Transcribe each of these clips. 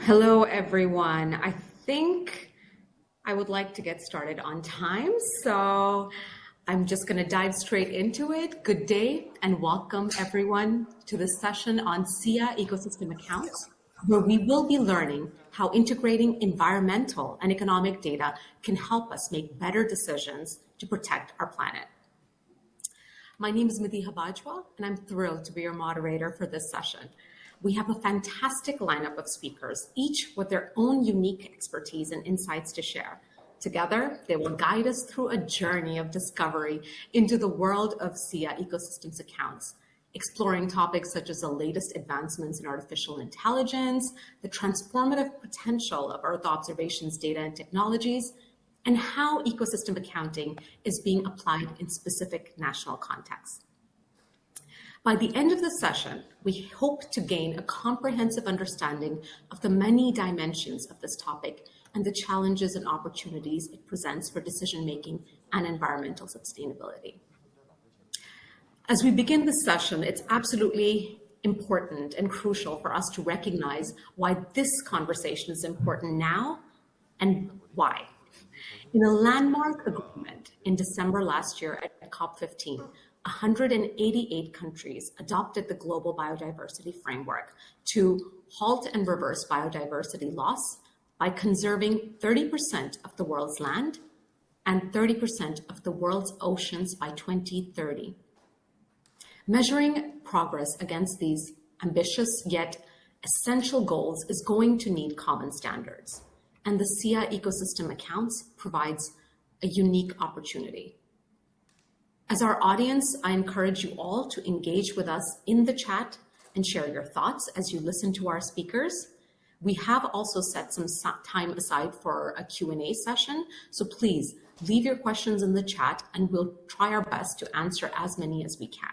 Hello, everyone. I think I would like to get started on time, so I'm just going to dive straight into it. Good day and welcome, everyone, to this session on SEEA ecosystem accounts, where we will be learning how integrating environmental and economic data can help us make better decisions to protect our planet. My name is Madiha Bajwa, and I'm thrilled to be your moderator for this session. We have a fantastic lineup of speakers, each with their own unique expertise and insights to share. Together, they will guide us through a journey of discovery into the world of SEEA ecosystems accounts, exploring topics such as the latest advancements in artificial intelligence, the transformative potential of Earth observations data and technologies, and how ecosystem accounting is being applied in specific national contexts. By the end of the session, we hope to gain a comprehensive understanding of the many dimensions of this topic and the challenges and opportunities it presents for decision-making and environmental sustainability. As we begin this session, it's absolutely important and crucial for us to recognize why this conversation is important now and why. In a landmark agreement in December last year at COP15, 188 countries adopted the Global Biodiversity Framework to halt and reverse biodiversity loss by conserving 30% of the world's land and 30% of the world's oceans by 2030. Measuring progress against these ambitious yet essential goals is going to need common standards, and the SEEA ecosystem accounts provides a unique opportunity. As our audience, I encourage you all to engage with us in the chat and share your thoughts as you listen to our speakers. We have also set some time aside for a Q&A session, so please leave your questions in the chat and we'll try our best to answer as many as we can.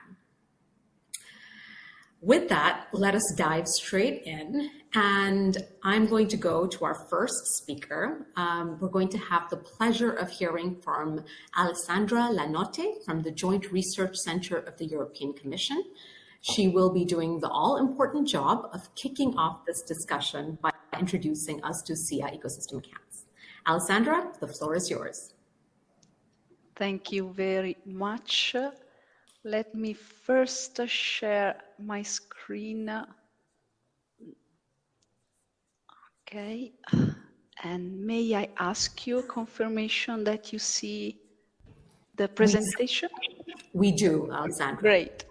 With that, let us dive straight in, and I'm going to go to our first speaker. We're going to have the pleasure of hearing from Alessandra Lanotte from the Joint Research Center of the European Commission. She will be doing the all-important job of kicking off this discussion by introducing us to SEEA ecosystem accounts. Alessandra, the floor is yours. Thank you very much. Let me first share my screen. Okay, and may I ask you confirmation that you see the presentation? We do, Alessandra. Great.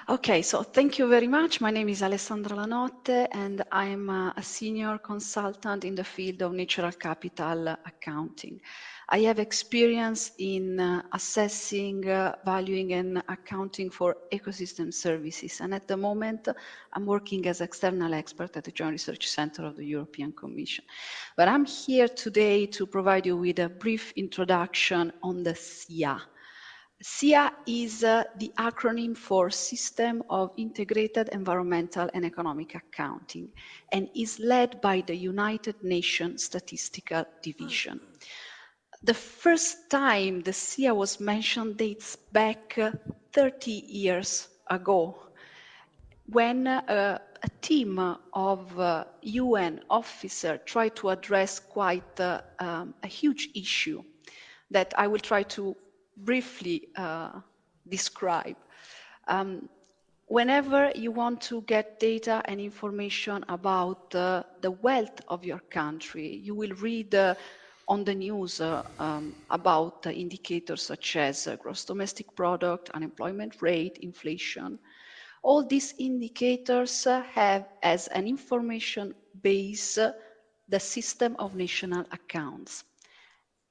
Okay, so thank you very much. My name is Alessandra Lanotte, and I'm a senior consultant in the field of natural capital accounting. I have experience in assessing, valuing, and accounting for ecosystem services. And at the moment, I'm working as external expert at the Joint Research Center of the European Commission. But I'm here today to provide you with a brief introduction on the SEEA. SEEA is the acronym for System of Integrated Environmental and Economic Accounting and is led by the United Nations Statistical Division. The first time the SEEA was mentioned dates back 30 years ago, when a team of UN officers tried to address quite a huge issue that I will try to briefly describe. Whenever you want to get data and information about the wealth of your country, you will read on the news about indicators such as gross domestic product, unemployment rate, inflation. All these indicators have as an information base the system of national accounts.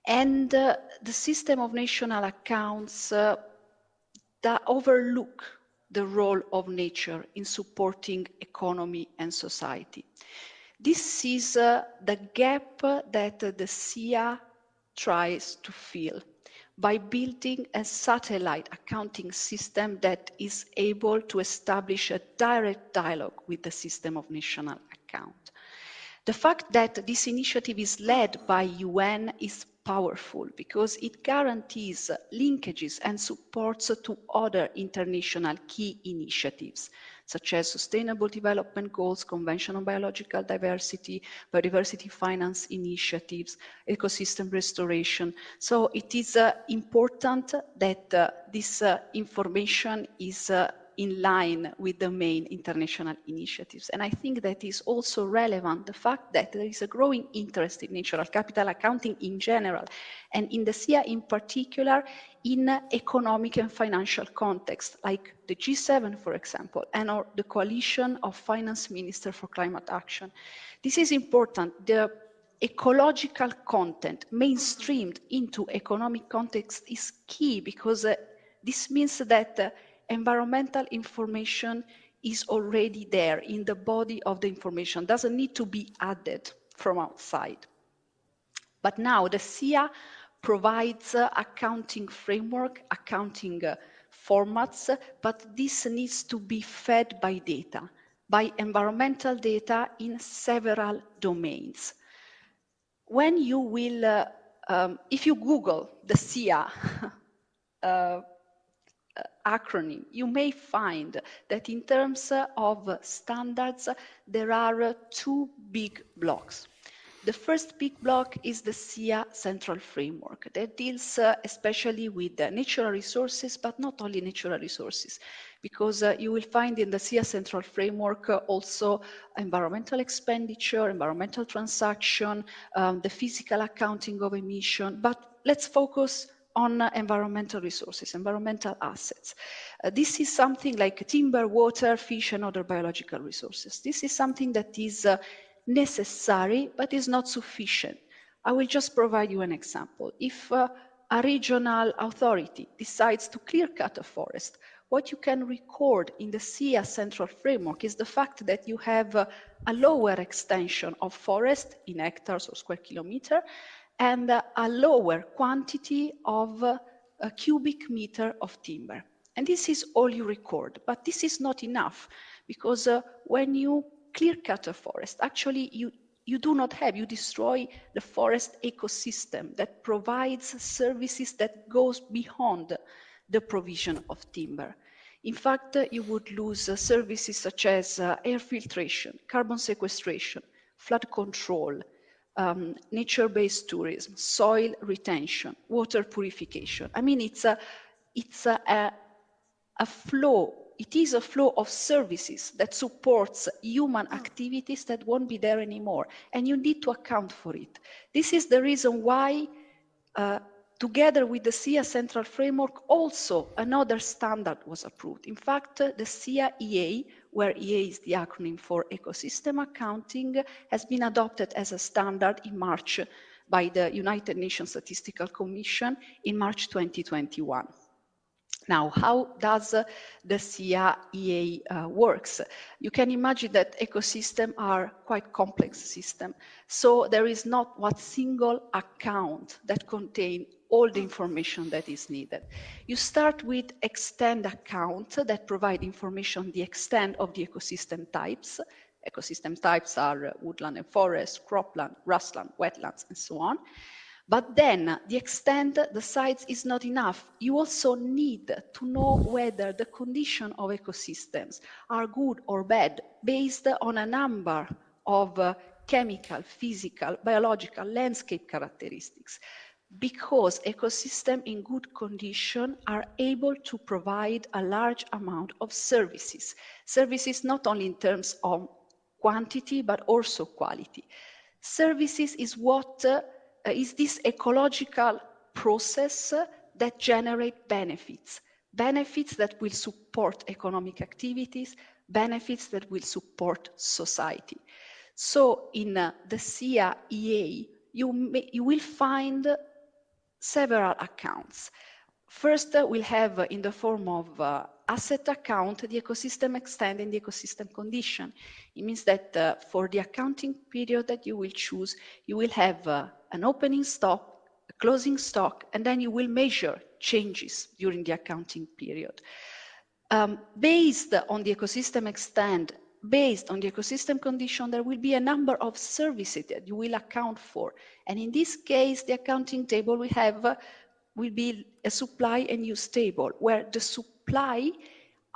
And the system of national accounts that overlook the role of nature in supporting economy and society. This is the gap that the SEEA tries to fill by building a satellite accounting system that is able to establish a direct dialogue with the system of national account. The fact that this initiative is led by UN is powerful because it guarantees linkages and supports to other international key initiatives, such as Sustainable Development Goals, Convention on Biological Diversity, Biodiversity Finance Initiatives, ecosystem restoration. So it is important that this information is in line with the main international initiatives. And I think that is also relevant, the fact that there is a growing interest in natural capital accounting in general, and in the SEEA in particular, in economic and financial context, like the G7, for example, and or the Coalition of Finance Ministers for Climate Action. This is important. The ecological content mainstreamed into economic context is key, because this means that environmental information is already there in the body of the information, doesn't need to be added from outside. But now the SEEA provides accounting framework, accounting formats, but this needs to be fed by data, by environmental data in several domains. When you will, if you Google the SEEA acronym, you may find that in terms of standards, there are two big blocks. The first big block is the SEEA Central Framework that deals especially with natural resources, but not only natural resources, because you will find in the SEEA Central Framework also environmental expenditure, environmental transaction, the physical accounting of emission, but let's focus on environmental resources, environmental assets. This is something like timber, water, fish, and other biological resources. This is something that is necessary, but is not sufficient. I will just provide you an example. If a regional authority decides to clear cut a forest, what you can record in the SEEA Central Framework is the fact that you have a lower extension of forest in hectares or square kilometer, and a lower quantity of a cubic meter of timber. And this is all you record, but this is not enough, because when you clear cut a forest, actually you do not have, you destroy the forest ecosystem that provides services that goes beyond the provision of timber. In fact, you would lose services such as air filtration, carbon sequestration, flood control, nature-based tourism, soil retention, water purification. I mean, it's a flow. It is a flow of services that supports human activities that won't be there anymore, and you need to account for it. This is the reason why, together with the SEEA Central Framework, also another standard was approved. In fact, the SEEA EA, where EA is the acronym for Ecosystem Accounting, has been adopted as a standard in March by the United Nations Statistical Commission in March 2021. Now, how does the SEEA EA works? You can imagine that ecosystems are quite complex systems, so there is not one single account that contains all the information that is needed. You start with extend account that provide information on the extent of the ecosystem types. Ecosystem types are woodland and forest, cropland, grassland, wetlands, and so on. But then the extent, the size is not enough. You also need to know whether the condition of ecosystems are good or bad based on a number of chemical, physical, biological, landscape characteristics. Because ecosystems in good condition are able to provide a large amount of services. Services not only in terms of quantity, but also quality. Services is what is this ecological process that generate benefits. Benefits that will support economic activities, benefits that will support society. So in the SEEA EA, you will find several accounts. First, we'll have in the form of asset account, the ecosystem extent and the ecosystem condition. It means that for the accounting period that you will choose, you will have an opening stock, a closing stock, and then you will measure changes during the accounting period. Based on the ecosystem extent, based on the ecosystem condition, there will be a number of services that you will account for. And in this case, the accounting table will be a supply and use table, where the supply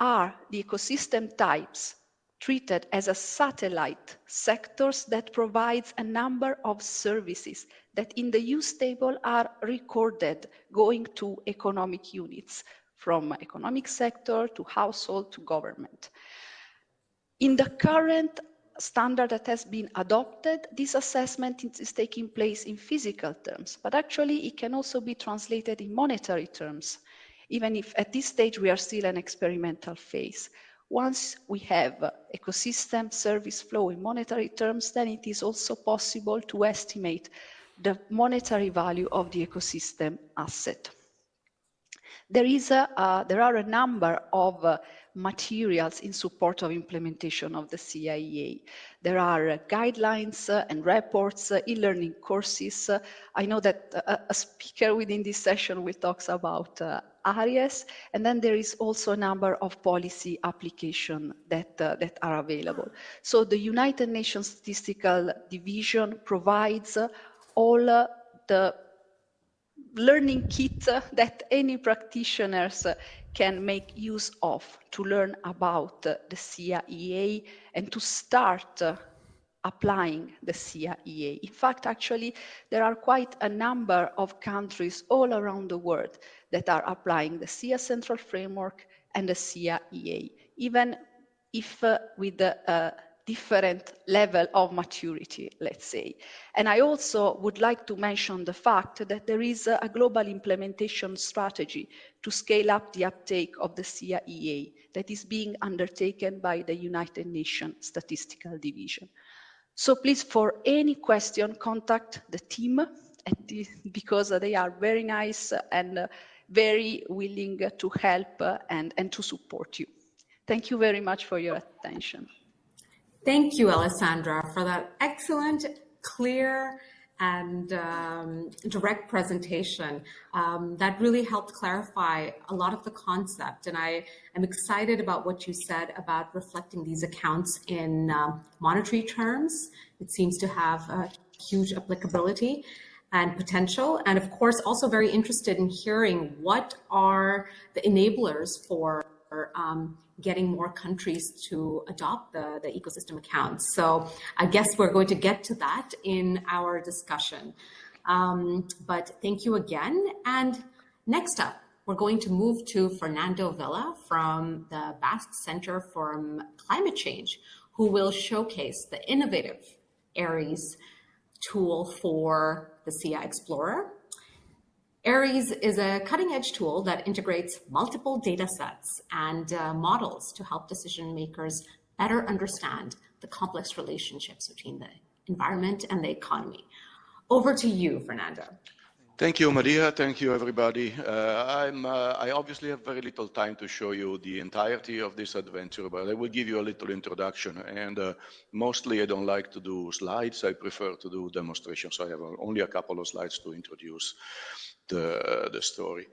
are the ecosystem types treated as a satellite sectors that provides a number of services that in the use table are recorded going to economic units, from economic sector to household to government. In the current standard that has been adopted, this assessment is taking place in physical terms, but actually it can also be translated in monetary terms, even if at this stage we are still in an experimental phase. Once we have ecosystem service flow in monetary terms, then it is also possible to estimate the monetary value of the ecosystem asset. There are a number of materials in support of implementation of the SEEA. There are guidelines and reports, e-learning courses. I know that a speaker within this session will talk about Aries, and then there is also a number of policy applications that are available. So the United Nations Statistical Division provides all the learning kit that any practitioners can make use of to learn about the SEEA and to start applying the SEEA. In fact, actually, there are quite a number of countries all around the world that are applying the SEEA Central Framework and the SEEA, even if with a different level of maturity, let's say. And I also would like to mention the fact that there is a global implementation strategy to scale up the uptake of the SEEA that is being undertaken by the United Nations Statistical Division. So please, for any question, contact the team because they are very nice and very willing to help and to support you. Thank you very much for your attention. Thank you, Alessandra, for that excellent, clear, and direct presentation. That really helped clarify a lot of the concept. And I am excited about what you said about reflecting these accounts in monetary terms. It seems to have a huge applicability and potential. And of course, also very interested in hearing what are the enablers for getting more countries to adopt the ecosystem accounts. So I guess we're going to get to that in our discussion. But thank you again. And next up, we're going to move to Fernando Villa from the Basque Center for Climate Change, who will showcase the innovative Aries tool for the SEEA Explorer. Aries is a cutting-edge tool that integrates multiple data sets and models to help decision makers better understand the complex relationships between the environment and the economy. Over to you, Fernando. Thank you, Maria. Thank you, everybody. I obviously have very little time to show you the entirety of this adventure, but I will give you a little introduction. And mostly I don't like to do slides. I prefer to do demonstrations. So I have only a couple of slides to introduce the story.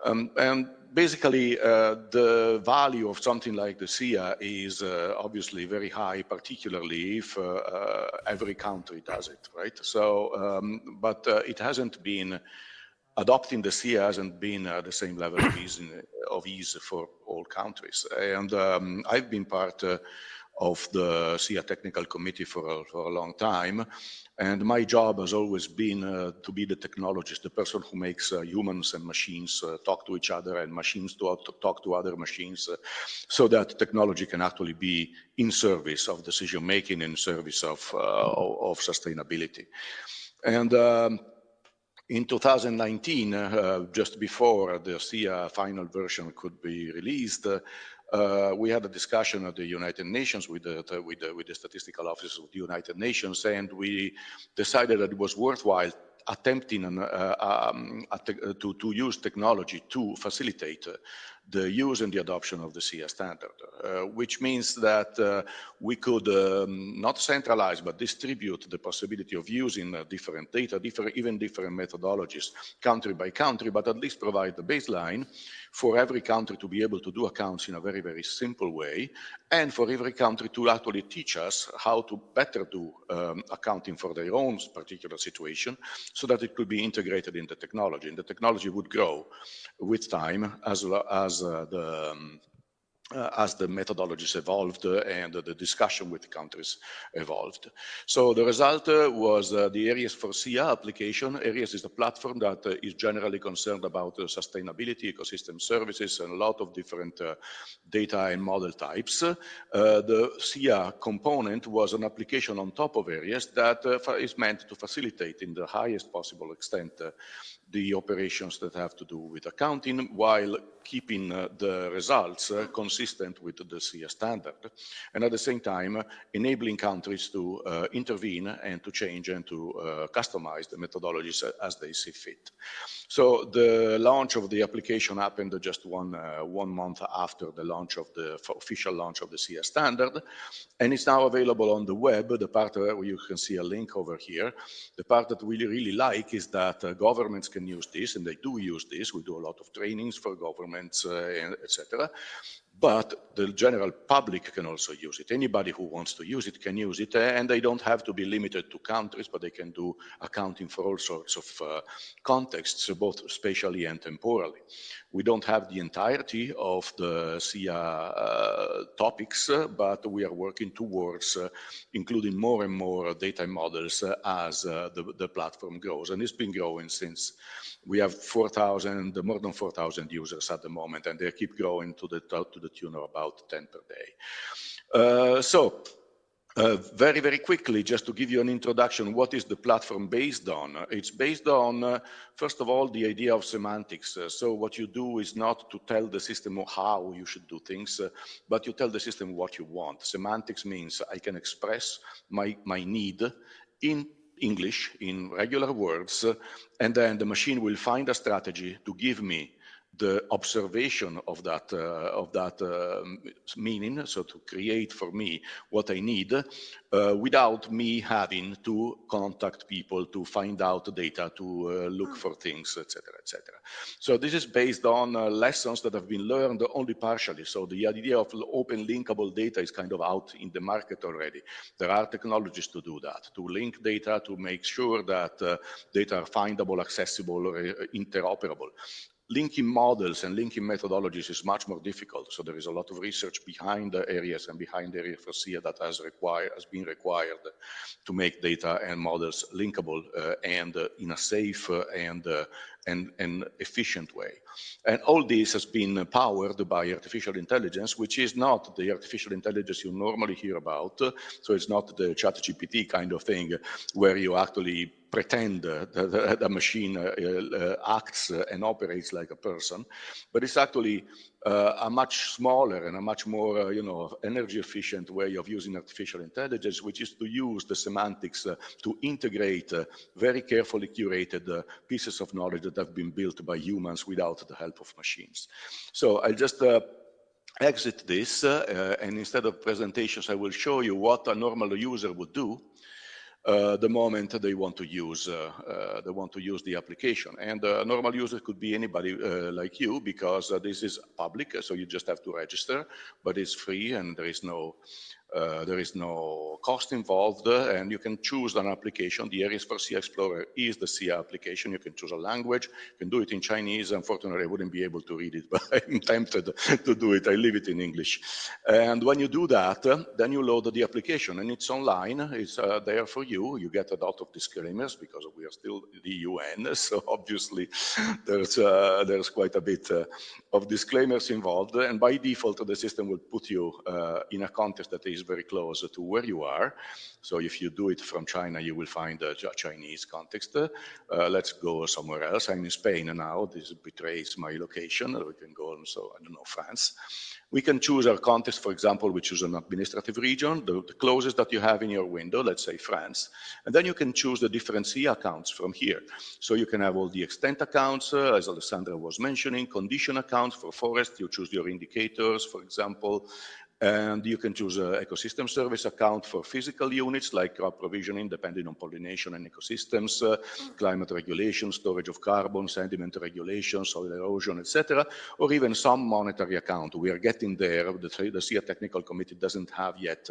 And basically, the value of something like the SEEA is obviously very high, particularly if every country does it, right? So, but it hasn't been, adopting the SEEA hasn't been at the same level of ease for all countries. And I've been part of the SEEA Technical Committee for a long time. And my job has always been to be the technologist, the person who makes humans and machines talk to each other and machines to talk to other machines so that technology can actually be in service of decision-making, in service of sustainability. And in 2019, just before the SEEA final version could be released, we had a discussion at the United Nations with the statistical office of the United Nations, and we decided that it was worthwhile attempting to use technology to facilitate the use and the adoption of the SEEA standard, which means that we could not centralize, but distribute the possibility of using different data, even different methodologies, country by country, but at least provide the baseline for every country to be able to do accounts in a very, very simple way, and for every country to actually teach us how to better do accounting for their own particular situation, so that it could be integrated in the technology. And the technology would grow with time as as the methodologies evolved and the discussion with the countries evolved. So the result was the Aries for SEEA application. Aries is a platform that is generally concerned about sustainability, ecosystem services, and a lot of different data and model types. The SEEA component was an application on top of Aries that is meant to facilitate in the highest possible extent the operations that have to do with accounting while keeping the results consistent with the SEEA standard, and at the same time enabling countries to intervene and to change and to customize the methodologies as they see fit. So the launch of the application happened just one month after the launch of the official launch of the SEEA standard, and it's now available on the web. The part where you can see a link over here, the part that we really like is that governments can use this, and they do use this. We do a lot of trainings for governments, etc. But the general public can also use it. Anybody who wants to use it can use it, and they don't have to be limited to countries, but they can do accounting for all sorts of contexts, both spatially and temporally. We don't have the entirety of the SEEA topics, but we are working towards including more and more data models as the platform grows, and it's been growing since. We have more than 4,000 users at the moment, and they keep growing to the tune of about 10 per day. Very, very quickly, just to give you an introduction, what is the platform based on? It's based on, first of all, the idea of semantics. So what you do is not to tell the system how you should do things, but you tell the system what you want. Semantics means I can express my need in English, in regular words, and then the machine will find a strategy to give me the observation of that meaning, so to create for me what I need, without me having to contact people to find out data, to look for things, etc., etc. So this is based on lessons that have been learned only partially. So the idea of open linkable data is kind of out in the market already. There are technologies to do that, to link data, to make sure that data are findable, accessible, or interoperable. Linking models and linking methodologies is much more difficult. So there is a lot of research behind the areas and behind the area for SEEA that has been required to make data and models linkable and in a safe and efficient way. And all this has been powered by artificial intelligence, which is not the artificial intelligence you normally hear about. So it's not the ChatGPT kind of thing where you actually pretend that a machine acts and operates like a person, but it's actually a much smaller and a much more, energy efficient way of using artificial intelligence, which is to use the semantics to integrate very carefully curated pieces of knowledge that have been built by humans without the help of machines. So I'll just exit this, and instead of presentations, I will show you what a normal user would do the moment they want to use the application. And a normal user could be anybody like you, because this is public, so you just have to register, but it's free and there is no cost involved, and you can choose an application. The Aries for SEEA Explorer is the SEEA application. You can choose a language. You can do it in Chinese. Unfortunately, I wouldn't be able to read it, but I'm tempted to do it. I leave it in English. And when you do that, then you load the application, and it's online. It's there for you. You get a lot of disclaimers because we are still the UN, so obviously there's quite a bit of disclaimers involved. And by default, the system will put you in a context that is very close to where you are. So if you do it from China, you will find a Chinese context. Let's go somewhere else. I'm in Spain now. This betrays my location. We can go also, I don't know, France. We can choose our context. For example, we choose an administrative region, the closest that you have in your window, let's say France. And then you can choose the different SEEA accounts from here. So you can have all the extent accounts, as Alessandra was mentioning, condition accounts for forest. You choose your indicators, for example. And you can choose an ecosystem service account for physical units like crop provisioning, depending on pollination and ecosystems, climate regulation, storage of carbon, sediment regulation, soil erosion, etc., or even some monetary account. We are getting there. The SEEA Technical Committee doesn't have yet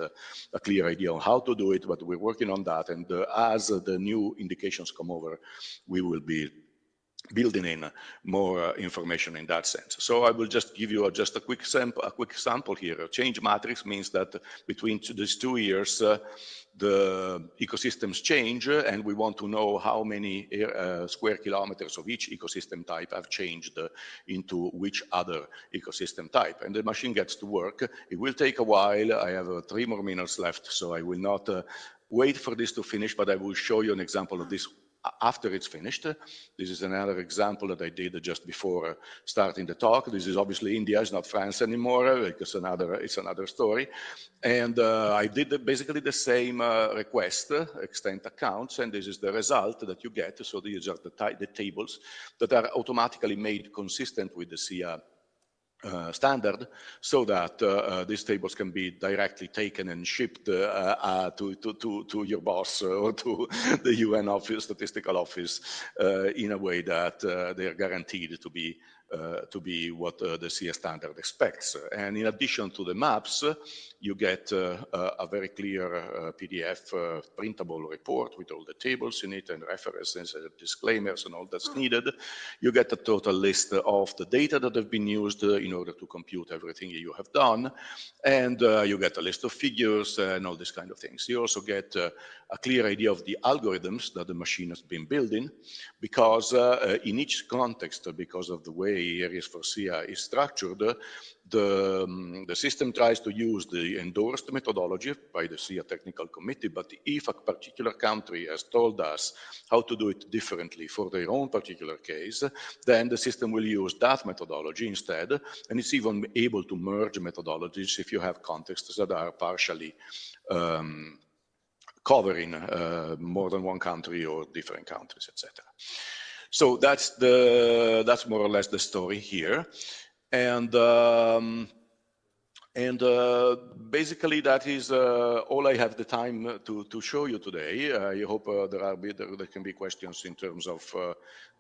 a clear idea on how to do it, but we're working on that. And as the new indications come over, we will be building in more information in that sense. So I will just give you just a quick sample here. A change matrix means that between these 2 years, the ecosystems change, and we want to know how many square kilometers of each ecosystem type have changed into which other ecosystem type. And the machine gets to work. It will take a while. I have 3 more minutes left, so I will not wait for this to finish, but I will show you an example of this after it's finished. This is another example that I did just before starting the talk. This is obviously India, it's not France anymore, because it's another story. And I did basically the same request, extent accounts, and this is the result that you get. So these are the tables that are automatically made consistent with the SEEA standard, so that these tables can be directly taken and shipped to your boss or to the UN office, statistical office, in a way that they are guaranteed to be what the SEEA standard expects. And in addition to the maps, you get a very clear PDF printable report with all the tables in it and references and disclaimers and all that's needed. You get a total list of the data that have been used in order to compute everything you have done. And you get a list of figures and all these kind of things. You also get a clear idea of the algorithms that the machine has been building, because in each context, because of the way Aries for SEEA is structured, the system tries to use the endorsed methodology by the SEEA technical committee, but if a particular country has told us how to do it differently for their own particular case, then the system will use that methodology instead, and it's even able to merge methodologies if you have contexts that are partially covering more than one country or different countries, etc. So that's more or less the story here. And basically that is all I have the time to show you today. I hope there can be questions in terms of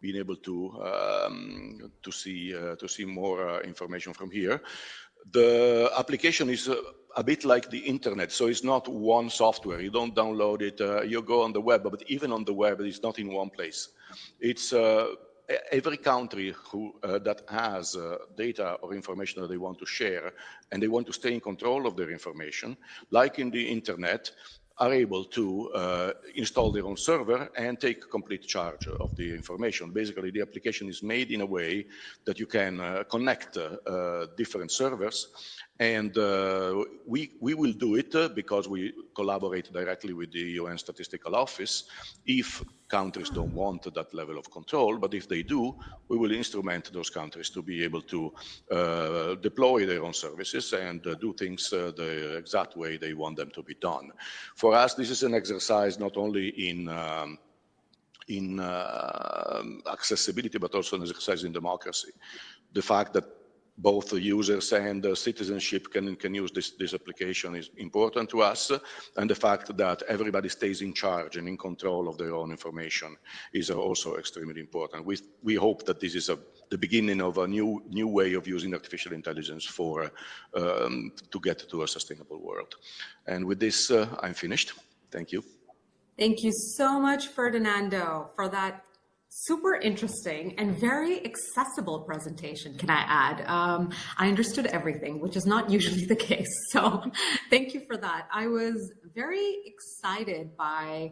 being able to see more information from here. The application is a bit like the internet, so it's not one software. You don't download it, you go on the web, but even on the web, it's not in one place. It's every country that has data or information that they want to share, and they want to stay in control of their information, like in the internet, are able to install their own server and take complete charge of the information. Basically, the application is made in a way that you can connect different servers, and we will do it because we collaborate directly with the UN Statistical Office. If countries don't want that level of control, but if they do, we will instrument those countries to be able to deploy their own services and do things the exact way they want them to be done. For us, this is an exercise not only in accessibility, but also an exercise in democracy. The fact that both the users and the citizenship can use this application is important to us, and the fact that everybody stays in charge and in control of their own information is also extremely important. We hope that this is the beginning of a new way of using artificial intelligence for to get to a sustainable world. And with this, I'm finished. Thank you. Thank you so much, Ferdinando, for that super interesting and very accessible presentation, can I add? I understood everything, which is not usually the case. So thank you for that. I was very excited by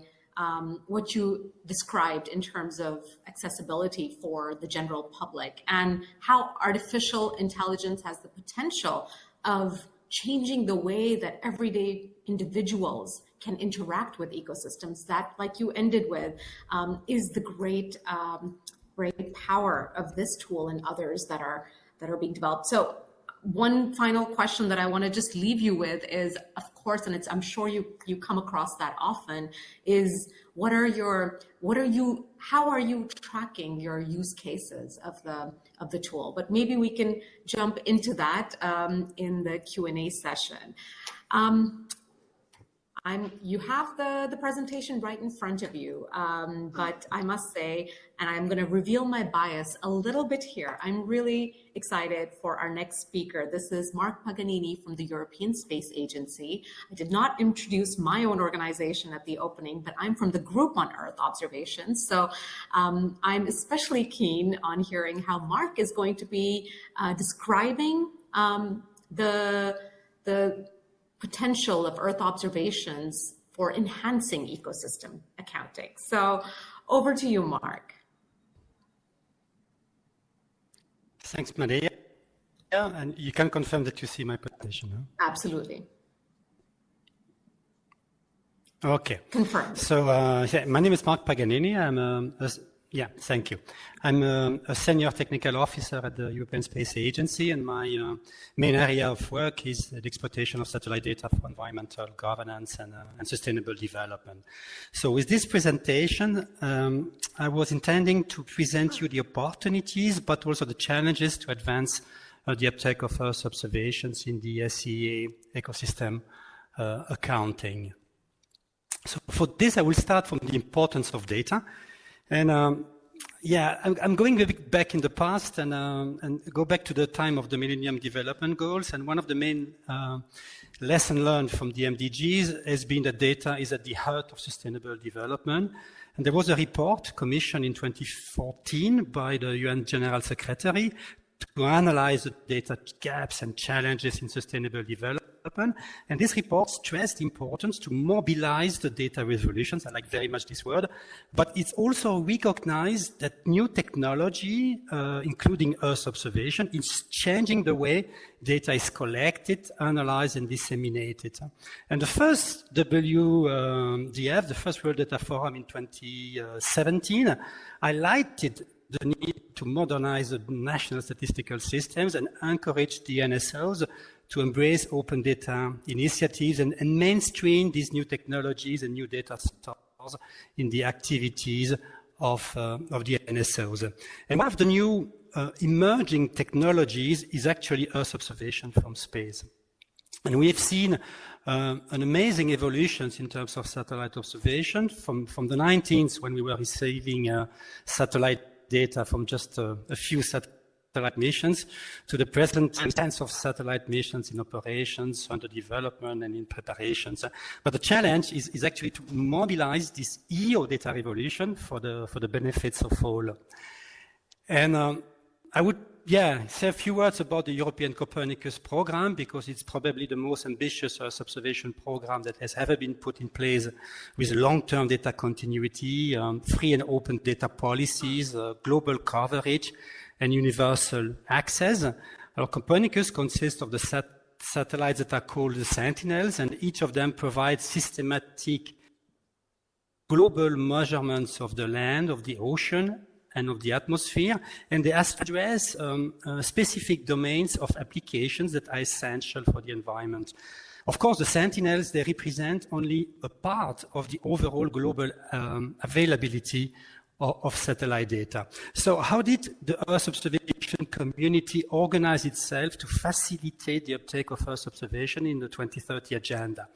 what you described in terms of accessibility for the general public and how artificial intelligence has the potential of changing the way that everyday individuals can interact with ecosystems. That, like you ended with, is the great power of this tool and others that are being developed. So one final question that I want to just leave you with is, of course, and I'm sure you come across that often, is how are you tracking your use cases of the tool? But maybe we can jump into that in the Q&A session. You have the presentation right in front of you, but I must say, and I'm going to reveal my bias a little bit here, I'm really excited for our next speaker. This is Mark Paganini from the European Space Agency. I did not introduce my own organization at the opening, but I'm from the Group on Earth Observations. So I'm especially keen on hearing how Mark is going to be describing the potential of Earth observations for enhancing ecosystem accounting. So over to you, Mark. Thanks, Maria. And you can confirm that you see my presentation, huh? Absolutely. Okay. Confirmed. So my name is Mark Paganini. Thank you. I'm a senior technical officer at the European Space Agency, and my main area of work is the exploitation of satellite data for environmental governance and sustainable development. So with this presentation, I was intending to present you the opportunities, but also the challenges to advance the uptake of Earth observations in the SEEA ecosystem accounting. So for this, I will start from the importance of data. And I'm going a bit back in the past and go back to the time of the Millennium Development Goals. And one of the main lessons learned from the MDGs has been that data is at the heart of sustainable development. And there was a report commissioned in 2014 by the UN General Secretary to analyze the data gaps and challenges in sustainable development. And this report stressed the importance to mobilize the data revolutions. I like very much this word, but it's also recognized that new technology, including Earth observation, is changing the way data is collected, analyzed, and disseminated. And the first WDF, the first World Data Forum in 2017, highlighted the need to modernize the national statistical systems and encourage the NSOs to embrace open data initiatives and mainstream these new technologies and new data stores in the activities of the NSOs. And one of the new emerging technologies is actually Earth observation from space. And we have seen an amazing evolution in terms of satellite observation from the 19th, when we were receiving satellite data from just a few satellite missions, to the present tens of satellite missions in operations, under development, and in preparations. But the challenge is actually to mobilize this EO data revolution for the benefits of all. And I would say a few words about the European Copernicus program, because it's probably the most ambitious Earth observation program that has ever been put in place, with long-term data continuity, free and open data policies, global coverage, and universal access. Our Copernicus consists of the satellites that are called the Sentinels, and each of them provides systematic global measurements of the land, of the ocean, and of the atmosphere, and they address specific domains of applications that are essential for the environment. Of course, the Sentinels, they represent only a part of the overall global availability of satellite data. So how did the Earth observation community organize itself to facilitate the uptake of Earth observation in the 2030 agenda?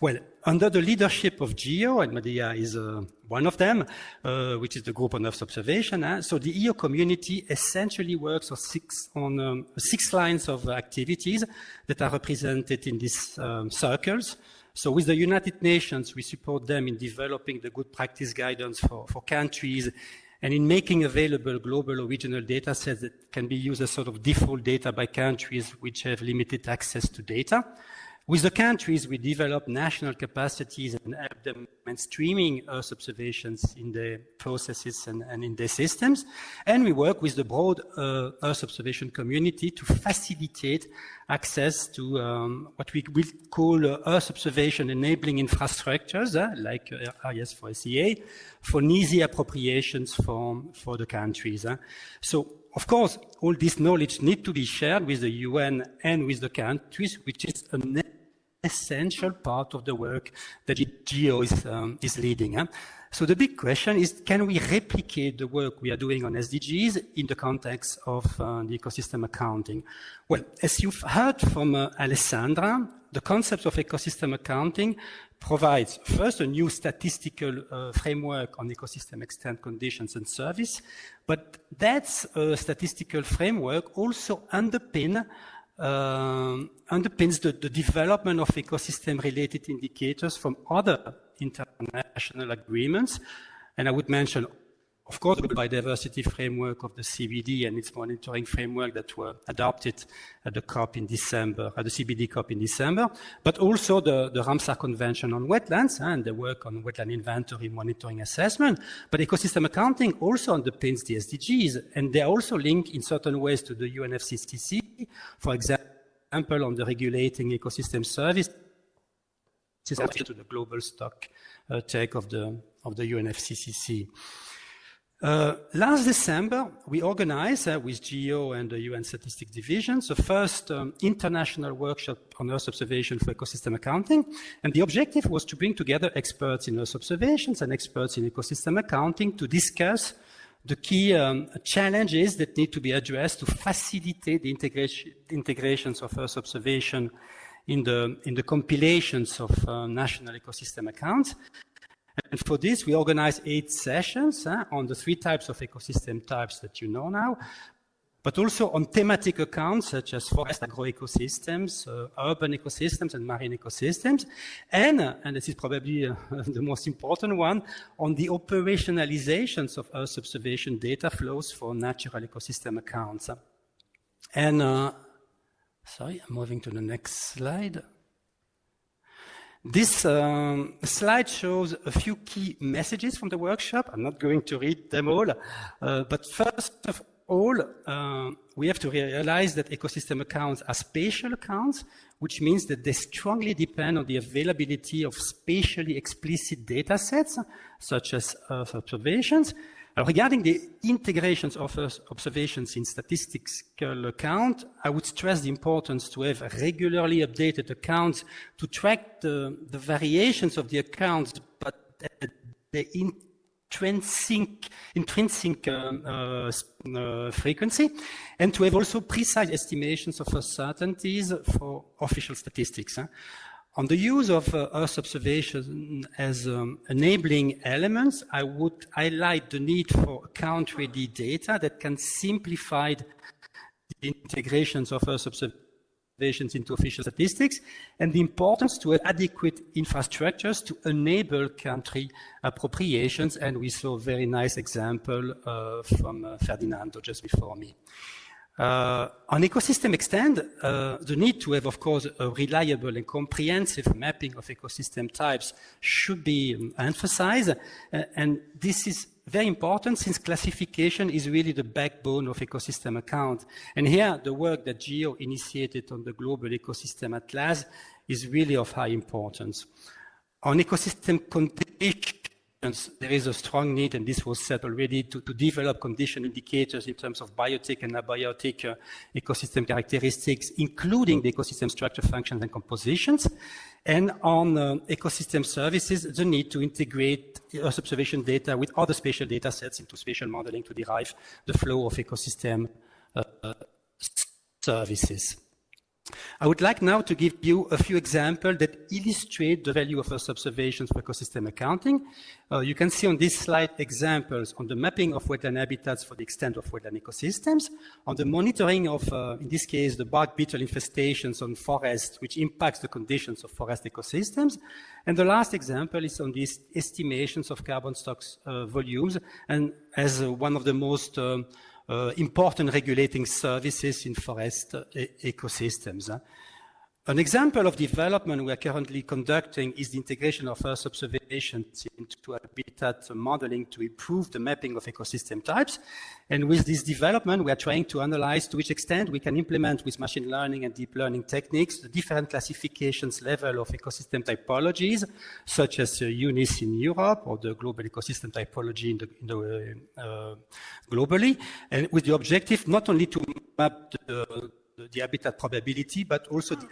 Well, under the leadership of GEO, and Maria is one of them, which is the Group on Earth Observation. So the EO community essentially works on six lines of activities that are represented in these circles. So with the United Nations, we support them in developing the good practice guidance for countries, and in making available global or regional data sets that can be used as sort of default data by countries which have limited access to data. With the countries, we develop national capacities and help them mainstreaming Earth observations in their processes and in their systems. And we work with the broad Earth observation community to facilitate access to what we will call Earth observation enabling infrastructures, like Aries for SEEA, for an easy appropriations for the countries. So, of course, all this knowledge needs to be shared with the UN and with the countries, which is a essential part of the work that GEO is leading. So the big question is, can we replicate the work we are doing on SDGs in the context of the ecosystem accounting? Well, as you've heard from Alessandra, the concept of ecosystem accounting provides first a new statistical framework on ecosystem extent conditions and service, but that statistical framework also underpins the development of ecosystem-related indicators from other international agreements. And I would mention, of course, the biodiversity framework of the CBD and its monitoring framework that were adopted at the COP in December, at the CBD COP in December, but also the Ramsar Convention on Wetlands and the work on wetland inventory, monitoring, assessment. But ecosystem accounting also underpins the SDGs, and they are also linked in certain ways to the UNFCCC, for example, on the regulating ecosystem service, to the global stock take of the UNFCCC. Last December, we organized with GEO and the UN Statistics Division the first international workshop on Earth observation for ecosystem accounting. And the objective was to bring together experts in Earth observations and experts in ecosystem accounting to discuss the key challenges that need to be addressed to facilitate the integrations of Earth observation in the compilations of national ecosystem accounts. And for this, we organized 8 sessions on the 3 types of ecosystem types that you know now, but also on thematic accounts such as forest agroecosystems, urban ecosystems, and marine ecosystems. And this is probably the most important one, on the operationalizations of Earth observation data flows for natural ecosystem accounts. And, sorry, I'm moving to the next slide. This slide shows a few key messages from the workshop. I'm not going to read them all, but first of all, we have to realize that ecosystem accounts are spatial accounts, which means that they strongly depend on the availability of spatially explicit data sets, such as Earth observations. Regarding the integrations of Earth observations in statistical account, I would stress the importance to have regularly updated accounts to track the variations of the accounts, but the intrinsic frequency, and to have also precise estimations of uncertainties for official statistics. On the use of Earth observation as enabling elements, I would highlight the need for account-ready data that can simplify the integrations of Earth observations into official statistics, and the importance to have adequate infrastructures to enable country appropriations. And we saw a very nice example from Ferdinando just before me. On ecosystem extent, the need to have, of course, a reliable and comprehensive mapping of ecosystem types should be emphasized. And this is very important since classification is really the backbone of ecosystem account. And here, the work that GEO initiated on the Global Ecosystem Atlas is really of high importance. On ecosystem conditions, there is a strong need, and this was said already, to develop condition indicators in terms of biotic and abiotic ecosystem characteristics, including the ecosystem structure, functions, and compositions. And on ecosystem services, the need to integrate Earth observation data with other spatial data sets into spatial modeling to derive the flow of ecosystem services. I would like now to give you a few examples that illustrate the value of Earth observations for ecosystem accounting. You can see on this slide examples on the mapping of wetland habitats for the extent of wetland ecosystems, on the monitoring of, in this case, the bark beetle infestations on forests, which impacts the conditions of forest ecosystems. And the last example is on these estimations of carbon stocks volumes, and as one of the most important regulating services in forest ecosystems. An example of development we are currently conducting is the integration of Earth observations into habitat modeling to improve the mapping of ecosystem types. And with this development, we are trying to analyze to which extent we can implement with machine learning and deep learning techniques the different classifications level of ecosystem typologies, such as UNIS in Europe or the global ecosystem typology globally, and with the objective not only to map the habitat probability, but also the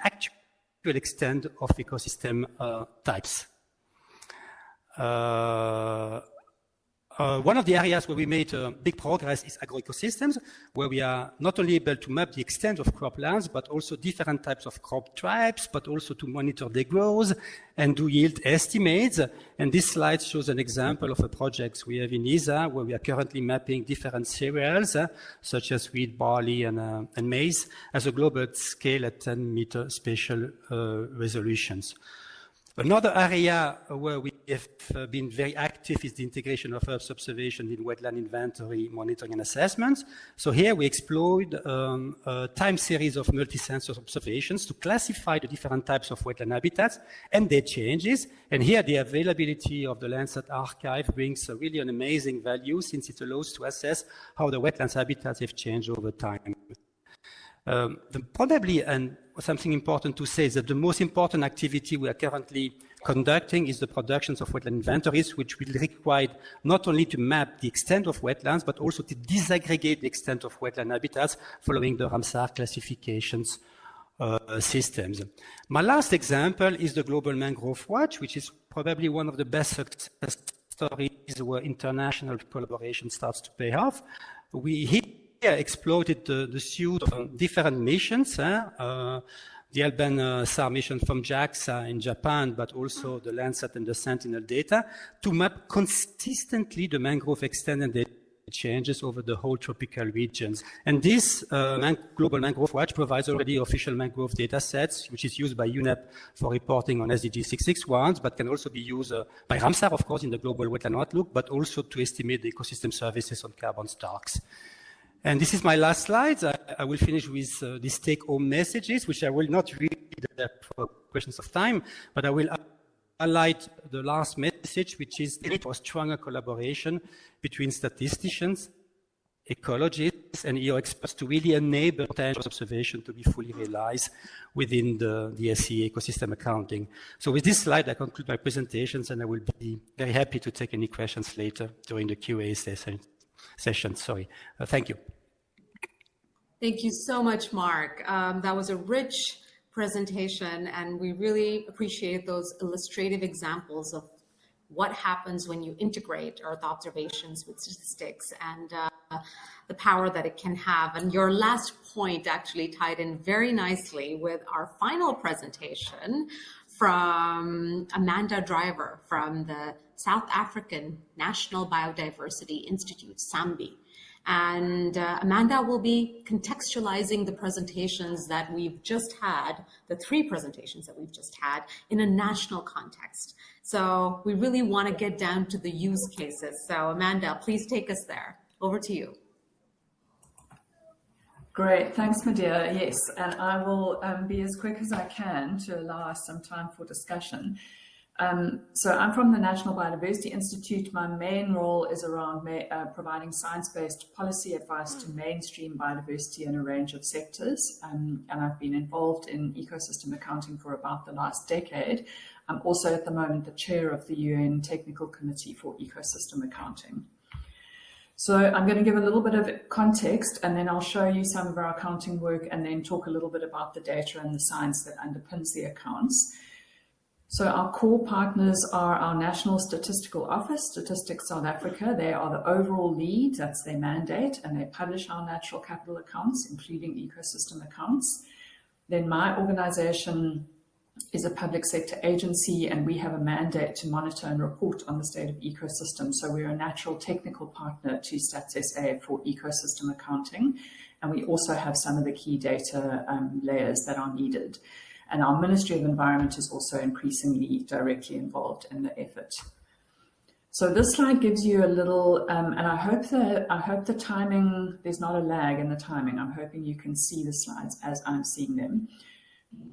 extent of ecosystem types. One of the areas where we made big progress is agroecosystems, where we are not only able to map the extent of croplands, but also different types of crop types, but also to monitor their growth and do yield estimates. And this slide shows an example of a project we have in ESA, where we are currently mapping different cereals, such as wheat, barley, and maize, as a global scale at 10-meter spatial resolutions. Another area where we have been very active is the integration of Earth observation in wetland inventory, monitoring, and assessments. So here we explored a time series of multi-sensor observations to classify the different types of wetland habitats and their changes. And here the availability of the Landsat archive brings really an amazing value, since it allows to assess how the wetlands habitats have changed over time. Probably, and something important to say, is that the most important activity we are currently conducting is the productions of wetland inventories, which will require not only to map the extent of wetlands, but also to disaggregate the extent of wetland habitats following the Ramsar classifications systems. My last example is the Global Mangrove Watch, which is probably one of the best success stories where international collaboration starts to pay off. We here exploited the suite of different missions, the Alban SAR mission from JAXA in Japan, but also the Landsat and the Sentinel data, to map consistently the mangrove extent and the changes over the whole tropical regions. And this Global Mangrove Watch provides already official mangrove data sets, which is used by UNEP for reporting on SDG 661, but can also be used by Ramsar, of course, in the Global Wetland Outlook, but also to estimate the ecosystem services on carbon stocks. And this is my last slide. I will finish with these take-home messages, which I will not read for questions of time, but I will highlight the last message, which is the need for stronger collaboration between statisticians, ecologists, and EO experts to really enable potential observation to be fully realized within the SEEA ecosystem accounting. So with this slide, I conclude my presentations, and I will be very happy to take any questions later during the Q&A session. Thank you. Thank you so much, Mark. That was a rich presentation, and we really appreciate those illustrative examples of what happens when you integrate Earth observations with statistics and the power that it can have. And your last point actually tied in very nicely with our final presentation from Amanda Driver from the South African National Biodiversity Institute, SANBI. And Amanda will be contextualizing the presentations that we've just had, the 3 presentations that we've just had, in a national context. So we really want to get down to the use cases. So Amanda, please take us there. Over to you. Great, thanks, Medea. Yes, and I will be as quick as I can to allow us some time for discussion. So I'm from the National Biodiversity Institute. My main role is around providing science-based policy advice to mainstream biodiversity in a range of sectors. And I've been involved in ecosystem accounting for about the last decade. I'm also at the moment the chair of the UN Technical Committee for Ecosystem Accounting. So I'm going to give a little bit of context, and then I'll show you some of our accounting work, and then talk a little bit about the data and the science that underpins the accounts. So our core partners are our National Statistical Office, Statistics South Africa. They are the overall lead, that's their mandate, and they publish our natural capital accounts, including ecosystem accounts. Then my organization is a public sector agency, and we have a mandate to monitor and report on the state of ecosystems. So we're a natural technical partner to StatsSA for ecosystem accounting, and we also have some of the key data layers that are needed. And our Ministry of Environment is also increasingly directly involved in the effort. So this slide gives you a little, and I hope the timing, there's not a lag in the timing. I'm hoping you can see the slides as I'm seeing them.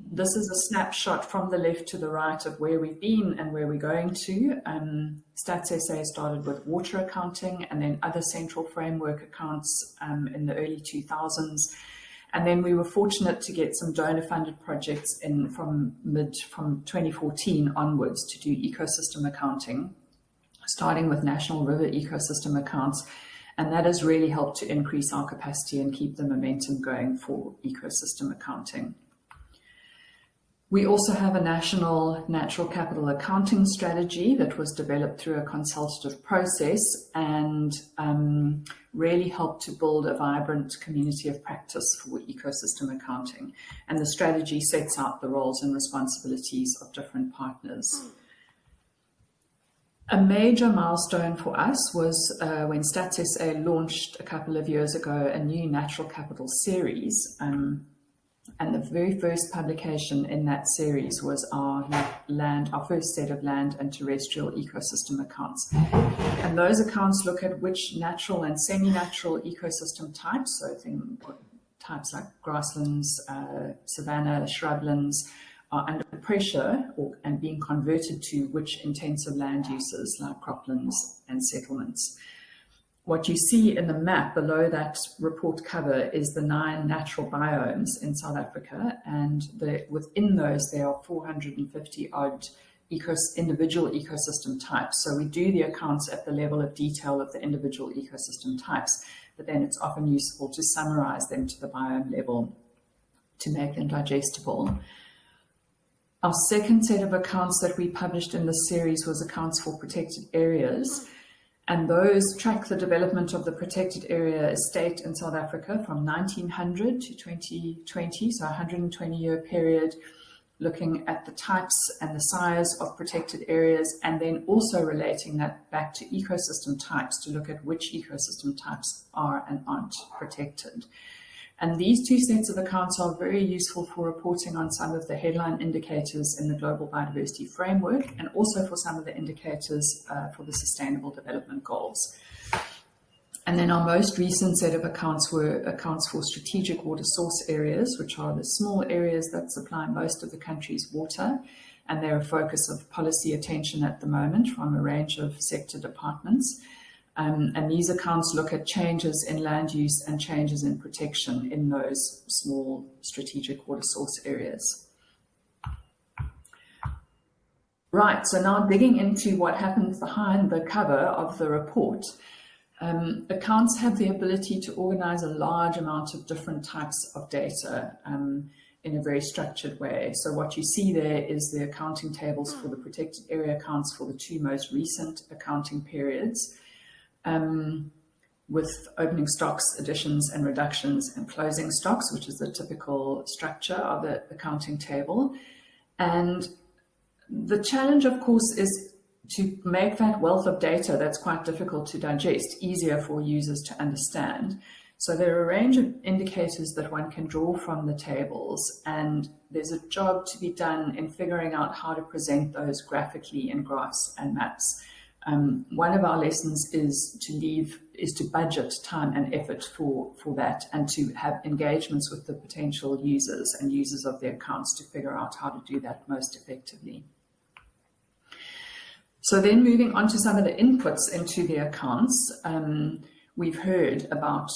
This is a snapshot from the left to the right of where we've been and where we're going to. StatsSA started with water accounting and then other central framework accounts in the early 2000s. And then we were fortunate to get some donor-funded projects in from 2014 onwards to do ecosystem accounting, starting with National River Ecosystem Accounts. And that has really helped to increase our capacity and keep the momentum going for ecosystem accounting. We also have a national natural capital accounting strategy that was developed through a consultative process and really helped to build a vibrant community of practice for ecosystem accounting. And the strategy sets out the roles and responsibilities of different partners. A major milestone for us was when SANBI launched a couple of years ago a new natural capital series. And the very first publication in that series was our first set of land and terrestrial ecosystem accounts. And those accounts look at which natural and semi-natural ecosystem types, so types like grasslands, savanna, shrublands, are under pressure and being converted to which intensive land uses like croplands and settlements. What you see in the map below that report cover is the 9 natural biomes in South Africa, and within those there are 450 odd individual ecosystem types. So we do the accounts at the level of detail of the individual ecosystem types, but then it's often useful to summarize them to the biome level to make them digestible. Our second set of accounts that we published in this series was accounts for protected areas. And those track the development of the protected area estate in South Africa from 1900 to 2020, so a 120-year period, looking at the types and the size of protected areas, and then also relating that back to ecosystem types to look at which ecosystem types are and aren't protected. And these two sets of accounts are very useful for reporting on some of the headline indicators in the Global Biodiversity Framework, and also for some of the indicators for the Sustainable Development Goals. And then our most recent set of accounts were accounts for strategic water source areas, which are the small areas that supply most of the country's water, and they're a focus of policy attention at the moment from a range of sector departments. And these accounts look at changes in land use and changes in protection in those small strategic water source areas. Right, so now digging into what happens behind the cover of the report. Accounts have the ability to organize a large amount of different types of data in a very structured way. So what you see there is the accounting tables for the protected area accounts for the 2 most recent accounting periods, with opening stocks, additions and reductions, and closing stocks, which is the typical structure of the accounting table. And the challenge, of course, is to make that wealth of data that's quite difficult to digest easier for users to understand. So there are a range of indicators that one can draw from the tables, and there's a job to be done in figuring out how to present those graphically in graphs and maps. One of our lessons is to budget time and effort for that, and to have engagements with the potential users and users of the accounts to figure out how to do that most effectively. So then moving on to some of the inputs into the accounts, we've heard about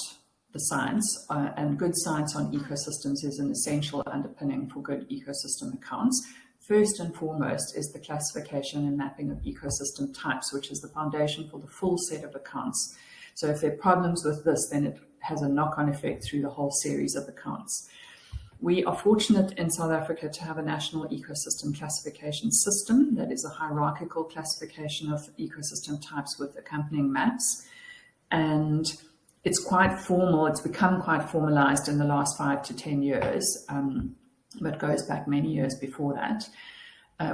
the science, and good science on ecosystems is an essential underpinning for good ecosystem accounts. First and foremost is the classification and mapping of ecosystem types, which is the foundation for the full set of accounts. So if there are problems with this, then it has a knock-on effect through the whole series of accounts. We are fortunate in South Africa to have a national ecosystem classification system that is a hierarchical classification of ecosystem types with accompanying maps. And it's quite formal, it's become quite formalized in the last 5 to 10 years. But goes back many years before that.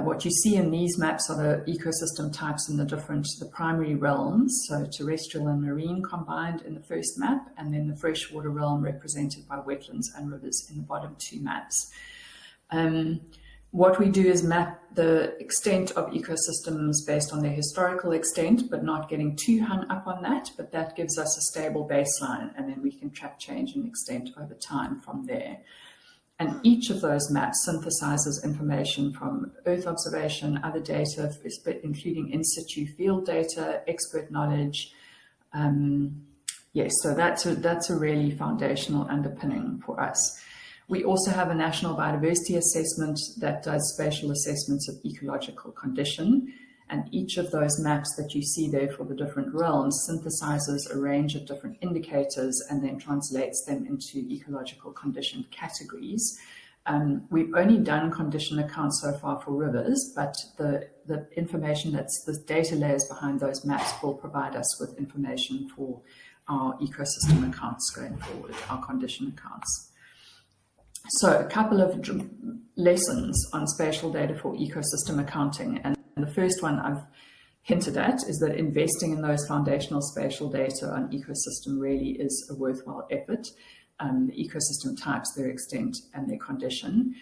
What you see in these maps are the ecosystem types in the primary realms, so terrestrial and marine combined in the first map, and then the freshwater realm represented by wetlands and rivers in the bottom 2 maps. What we do is map the extent of ecosystems based on their historical extent, but not getting too hung up on that, but that gives us a stable baseline, and then we can track change in extent over time from there. And each of those maps synthesizes information from Earth observation, other data, including in situ field data, expert knowledge. Yes, so that's a really foundational underpinning for us. We also have a national biodiversity assessment that does spatial assessments of ecological condition. And each of those maps that you see there for the different realms synthesizes a range of different indicators and then translates them into ecological condition categories. We've only done condition accounts so far for rivers, but the information the data layers behind those maps will provide us with information for our ecosystem accounts going forward, our condition accounts. So a couple of lessons on spatial data for ecosystem accounting. And the first one I've hinted at is that investing in those foundational spatial data on ecosystem really is a worthwhile effort. The ecosystem types, their extent, and their condition.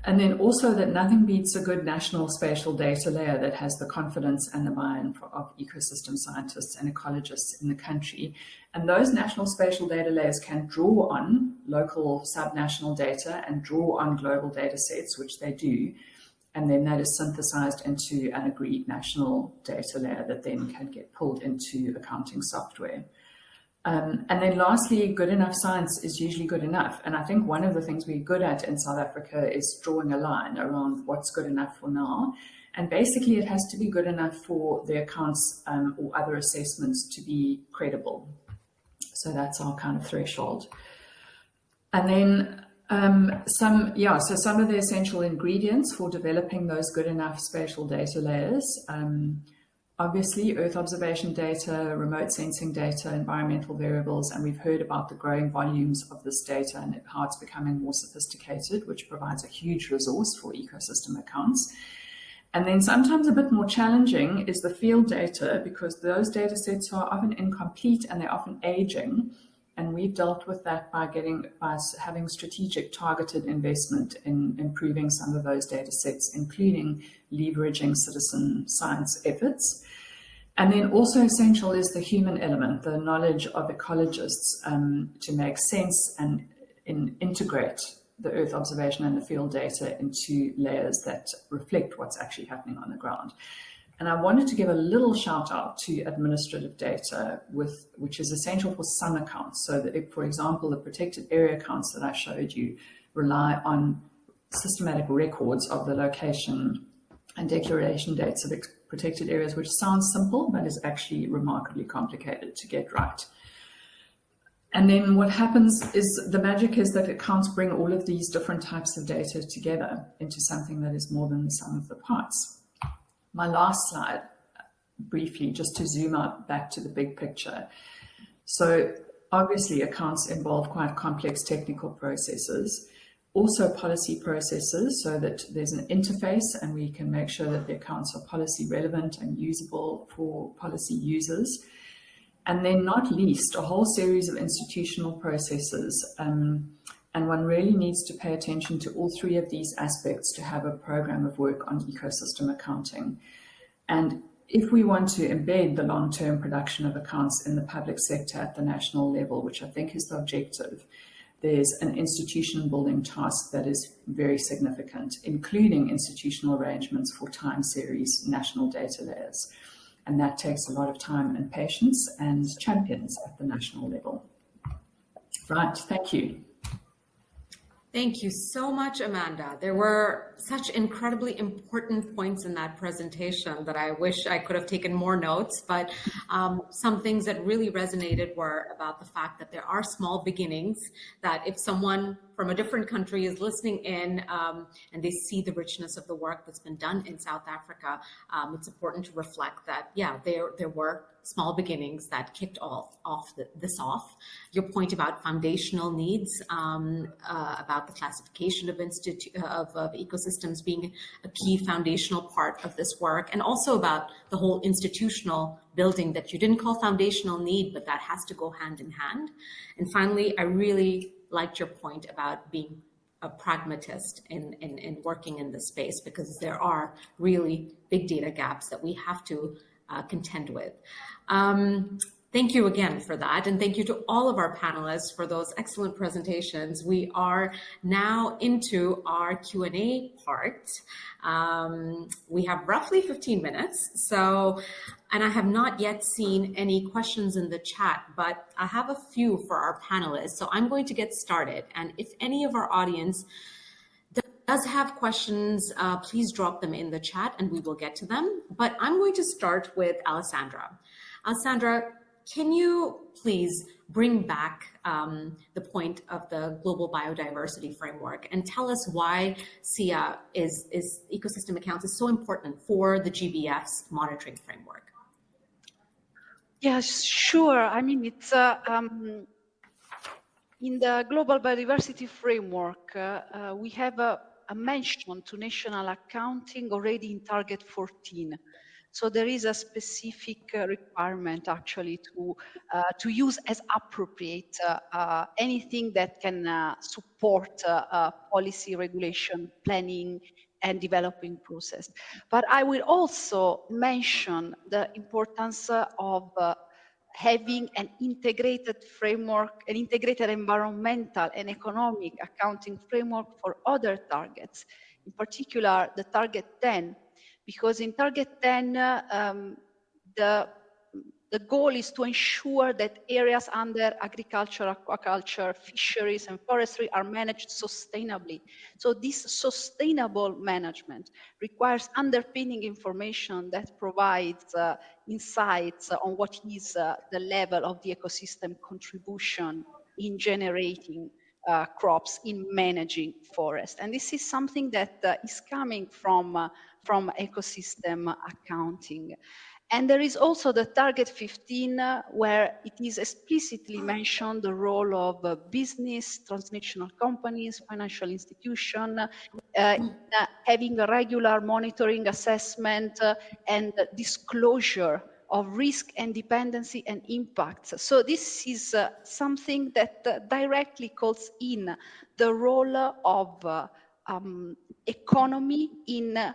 And then also that nothing beats a good national spatial data layer that has the confidence and the buy-in of ecosystem scientists and ecologists in the country. And those national spatial data layers can draw on local subnational data and draw on global data sets, which they do. And then that is synthesized into an agreed national data layer that then can get pulled into accounting software. And then lastly, good enough science is usually good enough. And I think one of the things we're good at in South Africa is drawing a line around what's good enough for now. And basically it has to be good enough for the accounts or other assessments to be credible. So that's our kind of threshold. And then some of the essential ingredients for developing those good enough spatial data layers. Obviously, Earth observation data, remote sensing data, environmental variables, and we've heard about the growing volumes of this data and how it's becoming more sophisticated, which provides a huge resource for ecosystem accounts. And then sometimes a bit more challenging is the field data, because those data sets are often incomplete and they're often aging. And we've dealt with that by having strategic targeted investment in improving some of those data sets, including leveraging citizen science efforts. And then also essential is the human element, the knowledge of ecologists to make sense and integrate the Earth observation and the field data into layers that reflect what's actually happening on the ground. And I wanted to give a little shout out to administrative data, which is essential for some accounts. So that if, for example, the protected area accounts that I showed you rely on systematic records of the location and declaration dates of protected areas, which sounds simple, but is actually remarkably complicated to get right. And then what happens is the magic is that accounts bring all of these different types of data together into something that is more than the sum of the parts. My last slide, briefly, just to zoom out back to the big picture. So obviously accounts involve quite complex technical processes, also policy processes, so that there's an interface and we can make sure that the accounts are policy relevant and usable for policy users. And then not least, a whole series of institutional processes. And one really needs to pay attention to all three of these aspects to have a program of work on ecosystem accounting. And if we want to embed the long-term production of accounts in the public sector at the national level, which I think is the objective, there's an institution building task that is very significant, including institutional arrangements for time series national data layers. And that takes a lot of time and patience and champions at the national level. Right, thank you. Thank you so much, Amanda. There were such incredibly important points in that presentation that I wish I could have taken more notes, but some things that really resonated were about the fact that there are small beginnings, that if someone from a different country is listening in and they see the richness of the work that's been done in South Africa, it's important to reflect that, yeah, there were small beginnings that kicked this off. Your point about foundational needs, about the classification of ecosystems being a key foundational part of this work, and also about the whole institutional building that you didn't call foundational need, but that has to go hand in hand. And finally, I really liked your point about being a pragmatist in working in this space, because there are really big data gaps that we have to contend with. Thank you again for that. And thank you to all of our panelists for those excellent presentations. We are now into our Q&A part. We have roughly 15 minutes. And I have not yet seen any questions in the chat, but I have a few for our panelists. So I'm going to get started. And if any of our audience does have questions, please drop them in the chat and we will get to them. But I'm going to start with Alessandra. Alessandra, can you please bring back the point of the global biodiversity framework and tell us why SEEA is ecosystem accounts is so important for the GBF's monitoring framework? Yes, sure. I mean, it's in the global biodiversity framework, we have a mention to national accounting already in target 14. So there is a specific requirement actually to use as appropriate anything that can support policy, regulation, planning, and developing process. But I will also mention the importance of having an integrated framework, an integrated environmental and economic accounting framework for other targets, in particular the target 10, because in target 10, the goal is to ensure that areas under agriculture, aquaculture, fisheries, and forestry are managed sustainably. So this sustainable management requires underpinning information that provides insights on what is the level of the ecosystem contribution in generating crops, in managing forests. And this is something that is coming from ecosystem accounting. And there is also the target 15, where it is explicitly mentioned the role of business, transnational companies, financial institutions, having a regular monitoring, assessment, and disclosure of risk and dependency and impacts. So this is something that directly calls in the role of economy in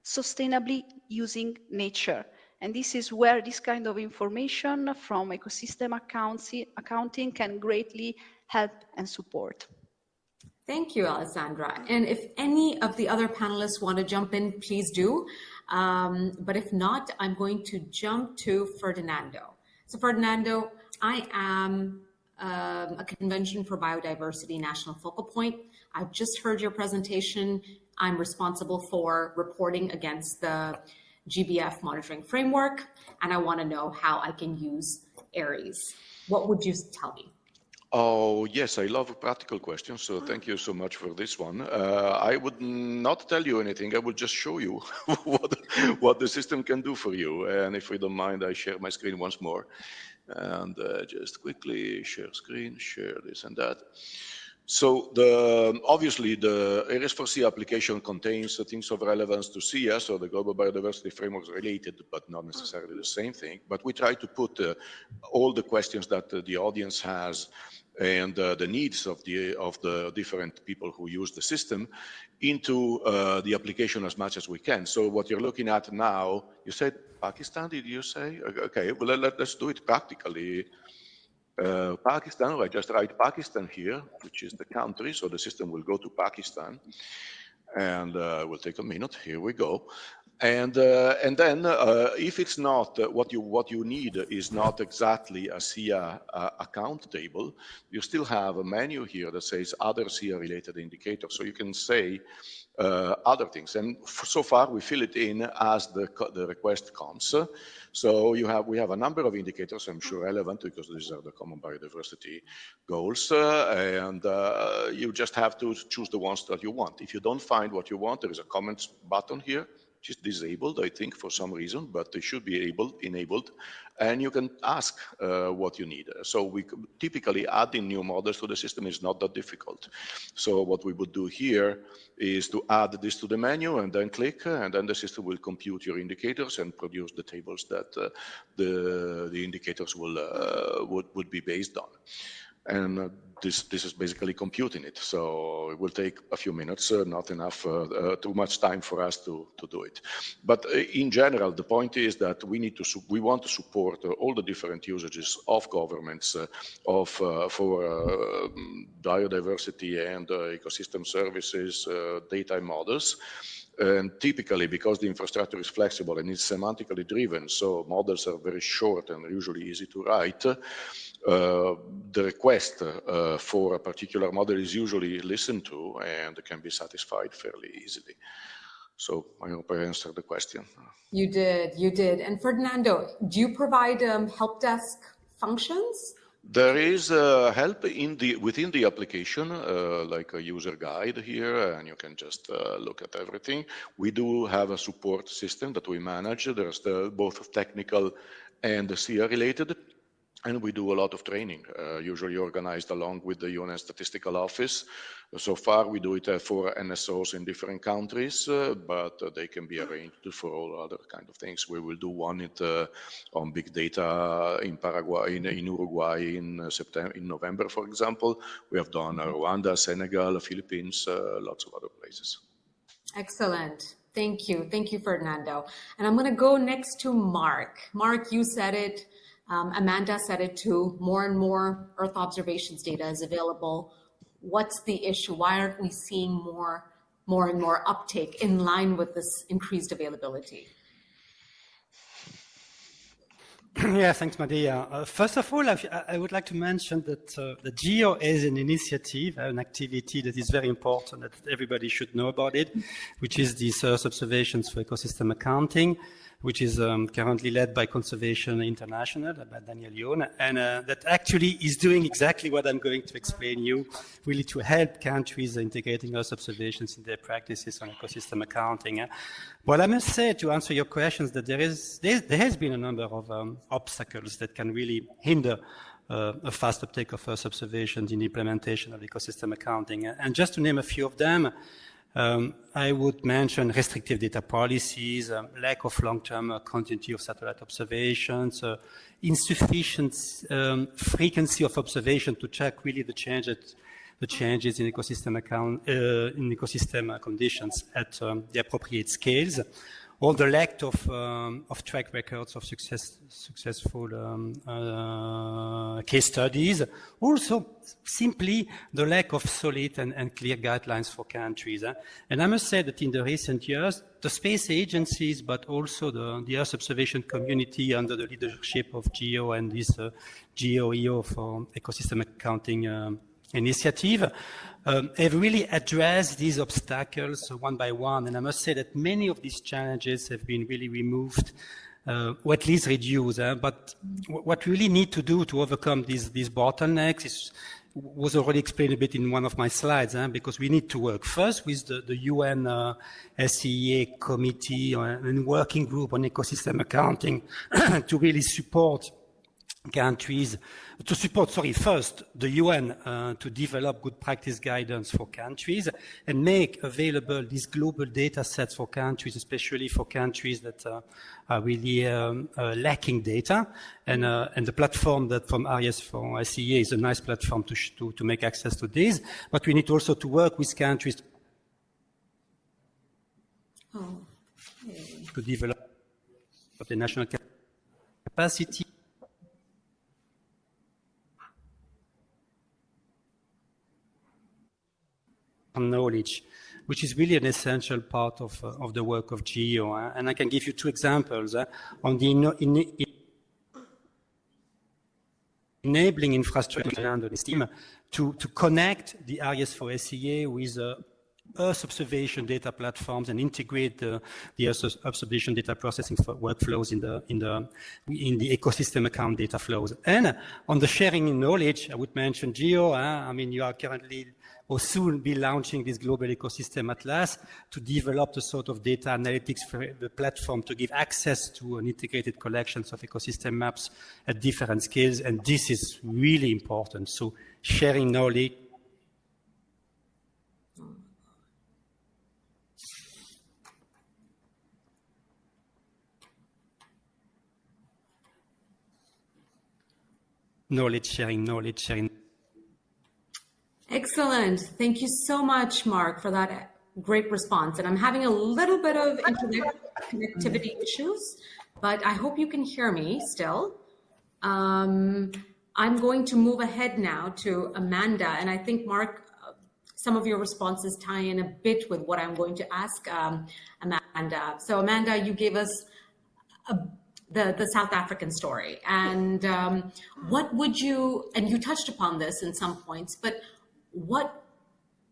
sustainably using nature. And this is where this kind of information from ecosystem accounting can greatly help and support. Thank you, Alessandra. And if any of the other panelists want to jump in, please do. But if not, I'm going to jump to Ferdinando. So Ferdinando, I am a Convention for Biodiversity National Focal Point. I've just heard your presentation. I'm responsible for reporting against the GBF monitoring framework, and I want to know how I can use Aries. What would you tell me? Oh, yes, I love practical questions, so thank you so much for this one. I would not tell you anything, I would just show you what the system can do for you. And if you don't mind, I share my screen once more. And just quickly share screen, share this and that. So obviously the Aries for SEEA application contains things of relevance to SEEA, so the global biodiversity framework is related, but not necessarily the same thing. But we try to put all the questions that the audience has and the needs of the different people who use the system into the application as much as we can. So what you're looking at now, you said Pakistan, did you say? Okay, well, let's do it practically. Pakistan, I just write Pakistan here, which is the country, so the system will go to Pakistan, and it will take a minute. Here we go. And then if it's not what you need is not exactly a SEEA account table, you still have a menu here that says other SEEA related indicators. So you can say other things, and so far we fill it in as the request comes. So we have a number of indicators, I'm sure relevant, because these are the common biodiversity goals, and you just have to choose the ones that you want. If you don't find what you want, there is a comments button here, which is disabled, I think, for some reason, but it should be enabled, and you can ask what you need. So typically adding new models to the system is not that difficult. So what we would do here is to add this to the menu and then click, and then the system will compute your indicators and produce the tables that the indicators would be based on. And this is basically computing it. So it will take a few minutes, not enough, too much time for us to do it. But in general, the point is that we want to support all the different usages of governments for biodiversity and ecosystem services, data models. And typically, because the infrastructure is flexible and it's semantically driven, so models are very short and usually easy to write, the request for a particular model is usually listened to and can be satisfied fairly easily. So I hope I answered the question. You did. And Ferdinando, do you provide help desk functions? There is help within the application, like a user guide here, and you can just look at everything. We do have a support system that we manage. There's both technical and SEEA related. And we do a lot of training, usually organized along with the UN Statistical Office. So far, we do it for NSOs in different countries, but they can be arranged for all other kind of things. We will do one on big data in Paraguay, in Uruguay in November, for example. We have done Rwanda, Senegal, Philippines, lots of other places. Excellent. Thank you. Thank you, Fernando. And I'm going to go next to Mark. Mark, you said it. Amanda said it too. More and more Earth observations data is available. What's the issue? Why aren't we seeing more and more uptake in line with this increased availability? Yeah, thanks, Madia. First of all, I would like to mention that the GEO is an initiative, an activity that is very important, that everybody should know about it, which is the Earth Observations for Ecosystem Accounting, which is currently led by Conservation International, by Daniel Yohn, and that actually is doing exactly what I'm going to explain you, really to help countries integrating Earth observations in their practices on ecosystem accounting. Well, I must say, to answer your questions, that there has been a number of obstacles that can really hinder a fast uptake of Earth observations in the implementation of ecosystem accounting. And just to name a few of them, I would mention restrictive data policies, lack of long-term continuity of satellite observations, insufficient frequency of observation to check really the changes in ecosystem conditions at the appropriate scales, or the lack of track records of successful case studies. Also, simply the lack of solid and clear guidelines for countries. And I must say that in the recent years, the space agencies, but also the Earth observation community under the leadership of GEO and this GEO for ecosystem accounting initiative, have really addressed these obstacles one by one. And I must say that many of these challenges have been really removed, or at least reduced. But what we really need to do to overcome these bottlenecks was already explained a bit in one of my slides, because we need to work first with the UN SEEA committee and working group on ecosystem accounting to really support countries, to support, first the UN to develop good practice guidance for countries and make available these global data sets for countries, especially for countries that are really lacking data. And the platform that from Aries for SEEA is a nice platform to make access to this. But we need also to work with countries to develop the national capacity knowledge, which is really an essential part of the work of GEO. And I can give you two examples on the enabling infrastructure under this team to connect the Aries for SEEA with Earth observation data platforms and integrate the Earth observation data processing workflows in the ecosystem account data flows. And on the sharing in knowledge, I would mention GEO. I mean, you are currently or soon be launching this global ecosystem atlas to develop the sort of data analytics for the platform to give access to an integrated collections of ecosystem maps at different scales. And this is really important. So sharing knowledge. Knowledge sharing. Excellent. Thank you so much, Mark, for that great response. And I'm having a little bit of internet connectivity issues, but I hope you can hear me still. I'm going to move ahead now to Amanda. And I think, Mark, some of your responses tie in a bit with what I'm going to ask Amanda. So Amanda, you gave us the South African story. And what would you, and you touched upon this in some points, but what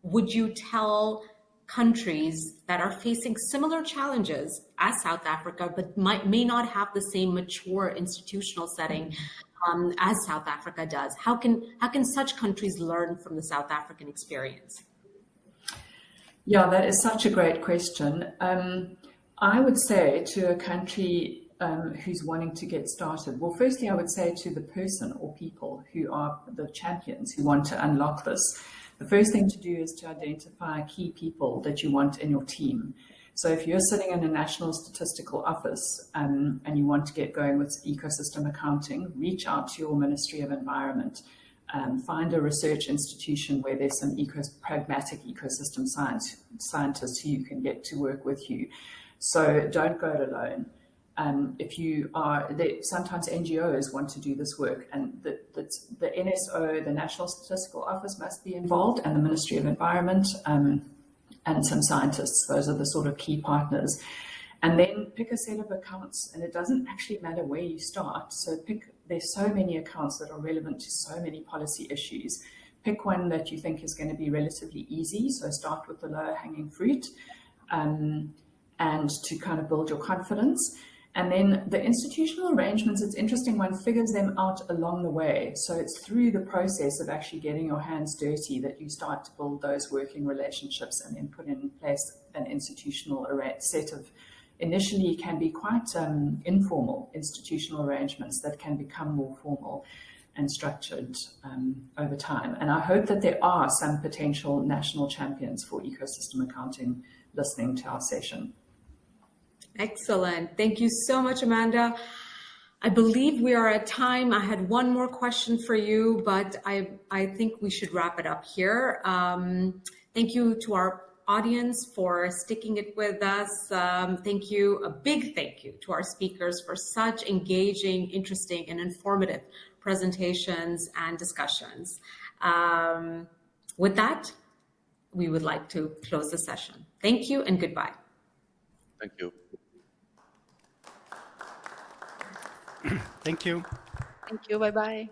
would you tell countries that are facing similar challenges as South Africa, but may not have the same mature institutional setting as South Africa does? How can such countries learn from the South African experience? Yeah, that is such a great question. I would say to a country who's wanting to get started, well, firstly, I would say to the person or people who are the champions who want to unlock this, the first thing to do is to identify key people that you want in your team. So if you're sitting in a national statistical office and you want to get going with ecosystem accounting, reach out to your Ministry of Environment. Find a research institution where there's some pragmatic ecosystem scientists who you can get to work with you. So don't go it alone. If you are, sometimes NGOs want to do this work, and the NSO, the National Statistical Office, must be involved, and the Ministry of Environment, and some scientists. Those are the sort of key partners. And then pick a set of accounts, and it doesn't actually matter where you start. So there's so many accounts that are relevant to so many policy issues. Pick one that you think is going to be relatively easy. So start with the lower hanging fruit, and to kind of build your confidence. And then the institutional arrangements, it's interesting, one figures them out along the way. So it's through the process of actually getting your hands dirty that you start to build those working relationships and then put in place an institutional set of, initially can be quite informal institutional arrangements that can become more formal and structured over time. And I hope that there are some potential national champions for ecosystem accounting listening to our session. Excellent. Thank you so much, Amanda. I believe we are at time. I had one more question for you, but I think we should wrap it up here. Thank you to our audience for sticking it with us. Thank you, a big thank you to our speakers for such engaging, interesting, and informative presentations and discussions. With that, we would like to close the session. Thank you and goodbye. Thank you. Thank you. Thank you. Bye-bye.